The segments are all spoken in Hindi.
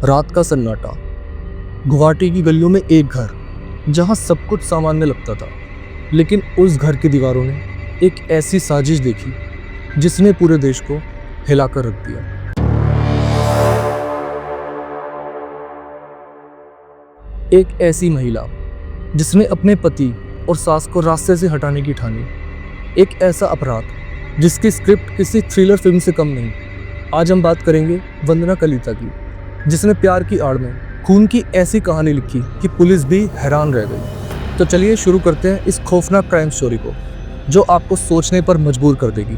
रात का सन्नाटा, गुवाहाटी की गलियों में एक घर जहां सब कुछ सामान्य लगता था, लेकिन उस घर की दीवारों ने एक ऐसी साजिश देखी जिसने पूरे देश को हिलाकर रख दिया। एक ऐसी महिला जिसने अपने पति और सास को रास्ते से हटाने की ठानी। एक ऐसा अपराध जिसकी स्क्रिप्ट किसी थ्रिलर फिल्म से कम नहीं। आज हम बात करेंगे वंदना कलिता की, जिसने प्यार की आड़ में खून की ऐसी कहानी लिखी कि पुलिस भी हैरान रह गई। तो चलिए शुरू करते हैं इस खौफनाक क्राइम स्टोरी को, जो आपको सोचने पर मजबूर कर देगी।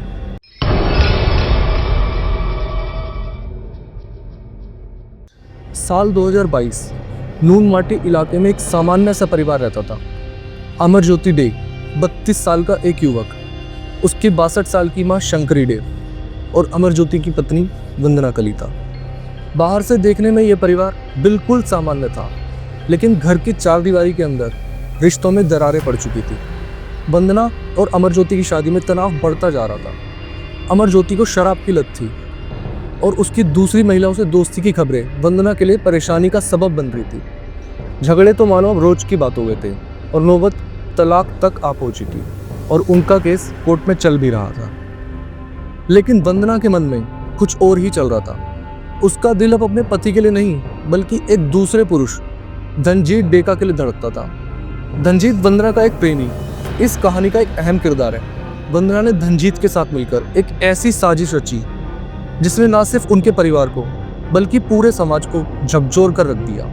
साल 2022, नून माटी इलाके में एक सामान्य सा परिवार रहता था। अमरज्योति डे, 32 साल का एक युवक, उसकी 62 साल की मां शंकरी डे और अमरज्योति की पत्नी वंदना कलिता। बाहर से देखने में यह परिवार बिल्कुल सामान्य था, लेकिन घर की चारदीवारी के अंदर रिश्तों में दरारें पड़ चुकी थी। वंदना और अमरज्योति की शादी में तनाव बढ़ता जा रहा था। अमरज्योति को शराब की लत थी और उसकी दूसरी महिलाओं से दोस्ती की खबरें वंदना के लिए परेशानी का सबब बन रही थी। झगड़े तो मानो अब रोज की बात हो गए थे और नौबत तलाक तक आ पहुंची थी और उनका केस कोर्ट में चल भी रहा था। लेकिन वंदना के मन में कुछ और ही चल रहा था। उसका दिल अब अपने पति के लिए नहीं, बल्कि एक दूसरे पुरुष धनजीत डेका के लिए धड़कता था। धनजीत वंदना का एक प्रेमी इस कहानी का एक अहम किरदार है। वंदना ने धनजीत के साथ मिलकर एक ऐसी साजिश रची जिसने न सिर्फ उनके परिवार को बल्कि पूरे समाज को झकझोर कर रख दिया।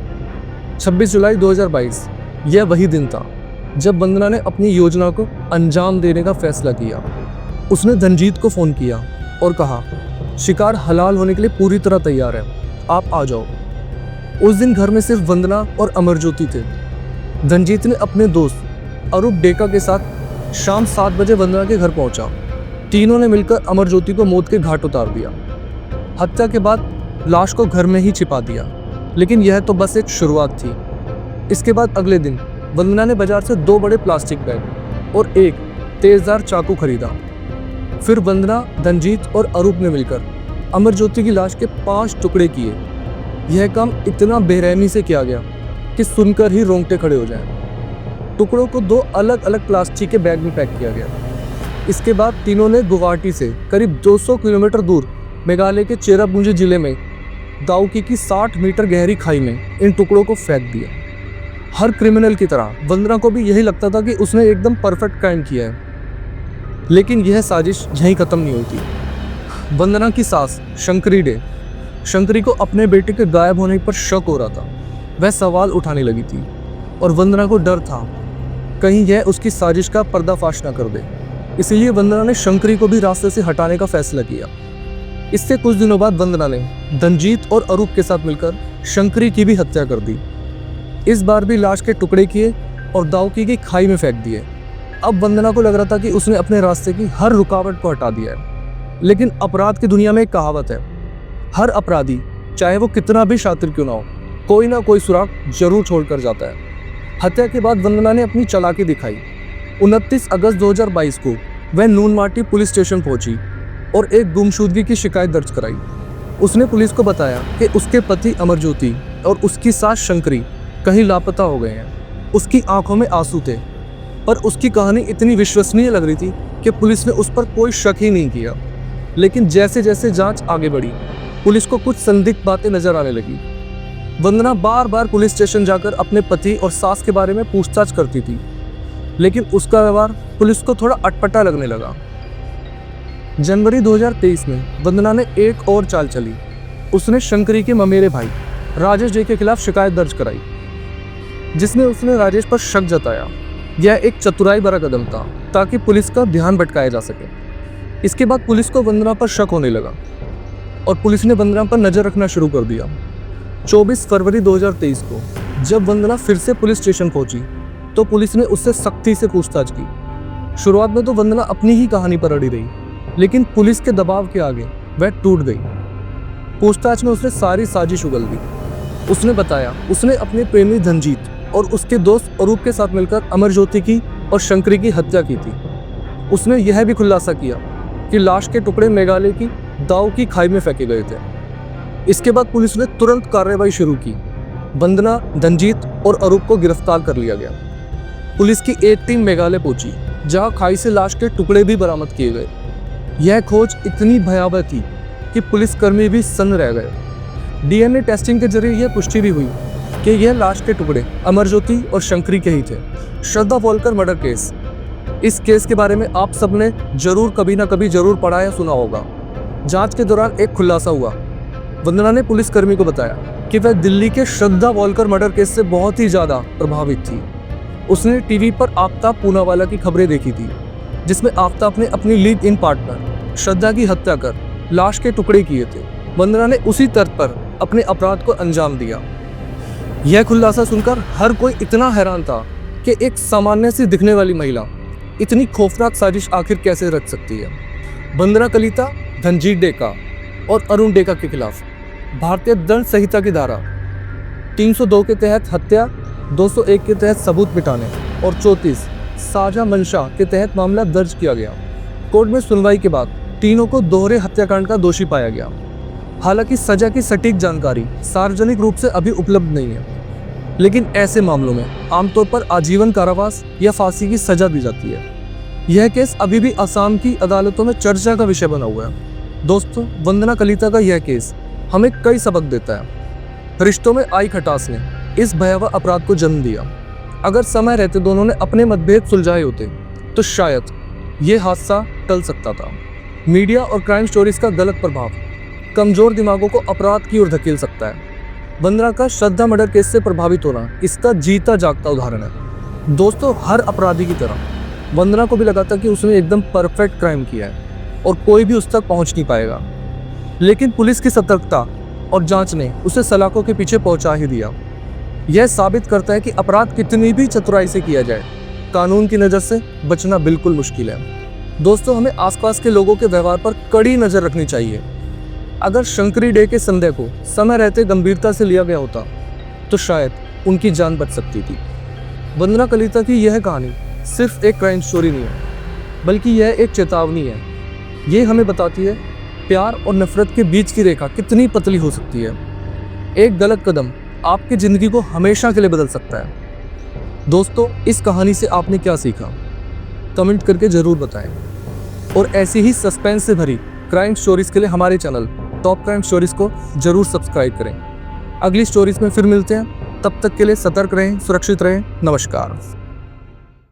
26 जुलाई 2022 यह वही दिन था जब वंदना ने अपनी योजना को अंजाम देने का फैसला किया। उसने धनजीत को फोन किया और कहा, शिकार हलाल होने के लिए पूरी तरह तैयार है, आप आ जाओ। उस दिन घर में सिर्फ वंदना और अमरज्योति थे। धनजीत ने अपने दोस्त अरूप डेका के साथ शाम 7 बजे वंदना के घर पहुंचा। तीनों ने मिलकर अमरज्योति को मौत के घाट उतार दिया। हत्या के बाद लाश को घर में ही छिपा दिया, लेकिन यह तो बस एक शुरुआत थी। इसके बाद अगले दिन वंदना ने बाजार से 2 बड़े प्लास्टिक बैग और एक तेजधार चाकू खरीदा। फिर वंदना, धनजीत और अरूप ने मिलकर अमरज्योति की लाश के 5 टुकड़े किए। यह काम इतना बेरहमी से किया गया कि सुनकर ही रोंगटे खड़े हो जाएं। टुकड़ों को 2 अलग अलग प्लास्टिक के बैग में पैक किया गया। इसके बाद तीनों ने गुवाहाटी से करीब 200 किलोमीटर दूर मेघालय के चेरापूंजी जिले में दाउकी की 60 मीटर गहरी खाई में इन टुकड़ों को फेंक दिया। हर क्रिमिनल की तरह वंदना को भी यही लगता था कि उसने एकदम परफेक्ट क्राइम किया है, लेकिन यह साजिश यहीं खत्म नहीं हुई थी। वंदना की सास शंकरी को अपने बेटे के गायब होने पर शक हो रहा था। वह सवाल उठाने लगी थी और वंदना को डर था कहीं यह उसकी साजिश का पर्दाफाश न कर दे। इसीलिए वंदना ने शंकरी को भी रास्ते से हटाने का फैसला किया। इससे कुछ दिनों बाद वंदना ने धनजीत और अरूप के साथ मिलकर शंकरी की भी हत्या कर दी। इस बार भी लाश के टुकड़े किए और दाउकी की खाई में फेंक दिए। अब वंदना को लग रहा था कि उसने अपने रास्ते की हर रुकावट को हटा दिया है। लेकिन अपराध की दुनिया में एक कहावत है, हर अपराधी चाहे वो कितना भी शातिर क्यों ना हो, कोई ना कोई सुराग जरूर छोड़कर जाता है। हत्या के बाद वंदना ने अपनी चालाकी दिखाई। 29 अगस्त 2022 को वह नून माटी पुलिस स्टेशन पहुंची और एक गुमशुदगी की शिकायत दर्ज कराई। उसने पुलिस को बताया कि उसके पति अमरज्योति और उसकी सास शंकरी कहीं लापता हो गए हैं। उसकी आंखों में आंसू थे, पर उसकी कहानी इतनी विश्वसनीय लग रही थी कि पुलिस ने उस पर कोई शक ही नहीं किया। लेकिन जैसे जैसे जांच आगे बढ़ी, पुलिस को कुछ संदिग्ध बातें नजर आने लगी। वंदना बार बार पुलिस स्टेशन जाकर अपने पति और सास के बारे में पूछताछ करती थी, लेकिन उसका व्यवहार पुलिस को थोड़ा अटपटा लगने लगा। जनवरी 2023 में वंदना ने एक और चाल चली। उसने शंकरी के ममेरे भाई राजेश डे के खिलाफ शिकायत दर्ज कराई, जिसमें उसने राजेश पर शक जताया। यह एक चतुराई भरा कदम था ताकि पुलिस का ध्यान भटकाया जा सके। इसके बाद पुलिस को वंदना पर शक होने लगा और पुलिस ने वंदना पर नजर रखना शुरू कर दिया। 24 फरवरी 2023 को जब वंदना फिर से पुलिस स्टेशन पहुंची तो पुलिस ने उससे सख्ती से पूछताछ की। शुरुआत में तो वंदना अपनी ही कहानी पर अड़ी रही, लेकिन पुलिस के दबाव के आगे वह टूट गई। पूछताछ में उसने सारी साजिश उगल दी। उसने बताया उसने अपने प्रेमी धनजीत और उसके दोस्त अरूप के साथ मिलकर अमरज्योति की और शंकरी की हत्या की थी। उसने यह भी खुलासा किया कि लाश के टुकड़े मेघालय की दाउकी खाई में फेंके गए थे। इसके बाद पुलिस ने तुरंत कार्रवाई शुरू की। वंदना, धनजीत और अरूप को गिरफ्तार कर लिया गया। पुलिस की एक टीम मेघालय पहुंची, जहां खाई से लाश के टुकड़े भी बरामद किए गए। यह खोज इतनी भयावह थी कि पुलिसकर्मी भी सन्न रह गए। डीएनए टेस्टिंग के जरिए यह पुष्टि भी हुई कि यह लाश के टुकड़े अमरज्योति और शंकरी के ही थे। श्रद्धा वॉलकर मर्डर केस, इस केस के बारे में आप सबने जरूर कभी ना कभी जरूर पढ़ा या सुना होगा। जांच के दौरान एक खुलासा हुआ। वंदना ने पुलिसकर्मी को बताया कि वह दिल्ली के श्रद्धा वॉलकर मर्डर केस से बहुत ही ज्यादा प्रभावित थी। उसने टीवी पर आफ्ताब पूनावाला की खबरें देखी थी, जिसमें आफ्ताब ने अपनी लीड इन पार्टनर श्रद्धा की हत्या कर लाश के टुकड़े किए थे। वंदना ने उसी तर्क पर अपने अपराध को अंजाम दिया। यह खुलासा सुनकर हर कोई इतना हैरान था कि एक सामान्य सी दिखने वाली महिला इतनी खौफनाक साजिश आखिर कैसे रच सकती है। वंदना कलिता, धनजीत डेका और अरुण डेका के खिलाफ भारतीय दंड संहिता की धारा 302 के तहत हत्या, 201 के तहत सबूत मिटाने और 34 साझा मंशा के तहत मामला दर्ज किया गया। कोर्ट में सुनवाई के बाद तीनों को दोहरे हत्याकांड का दोषी पाया गया। हालांकि सजा की सटीक जानकारी सार्वजनिक रूप से अभी उपलब्ध नहीं है, लेकिन ऐसे मामलों में आमतौर पर आजीवन कारावास या फांसी की सजा दी जाती है। यह केस अभी भी असम की अदालतों में चर्चा का विषय बना हुआ है। दोस्तों, वंदना कलिता का यह केस हमें कई सबक देता है। रिश्तों में आई खटास ने इस भयावह अपराध को जन्म दिया। अगर समय रहते दोनों ने अपने मतभेद सुलझाए होते तो शायद ये हादसा टल सकता था। मीडिया और क्राइम स्टोरीज का गलत प्रभाव कमजोर दिमागों को अपराध की ओर धकेल सकता है। वंदना का श्रद्धा मर्डर केस से प्रभावित होना इसका जीता जागता उदाहरण है। दोस्तों, हर अपराधी की तरह वंदना को भी लगा था कि उसने एकदम परफेक्ट क्राइम किया है और कोई भी उस तक पहुंच नहीं पाएगा, लेकिन पुलिस की सतर्कता और जांच ने उसे सलाखों के पीछे पहुंचा ही दिया। यह साबित करता है कि अपराध कितनी भी चतुराई से किया जाए, कानून की नज़र से बचना बिल्कुल मुश्किल है। दोस्तों, हमें आसपास के लोगों के व्यवहार पर कड़ी नज़र रखनी चाहिए। अगर शंकरी डे के संदेह को समय रहते गंभीरता से लिया गया होता तो शायद उनकी जान बच सकती थी। वंदना कलिता की यह कहानी सिर्फ एक क्राइम स्टोरी नहीं है, बल्कि यह एक चेतावनी है। ये हमें बताती है प्यार और नफरत के बीच की रेखा कितनी पतली हो सकती है। एक गलत कदम आपकी ज़िंदगी को हमेशा के लिए बदल सकता है। दोस्तों, इस कहानी से आपने क्या सीखा? कमेंट करके ज़रूर बताएं। और ऐसी ही सस्पेंस से भरी क्राइम स्टोरीज के लिए हमारे चैनल टॉप क्राइम स्टोरीज को जरूर सब्सक्राइब करें। अगली स्टोरीज में फिर मिलते हैं, तब तक के लिए सतर्क रहें, सुरक्षित रहें। नमस्कार।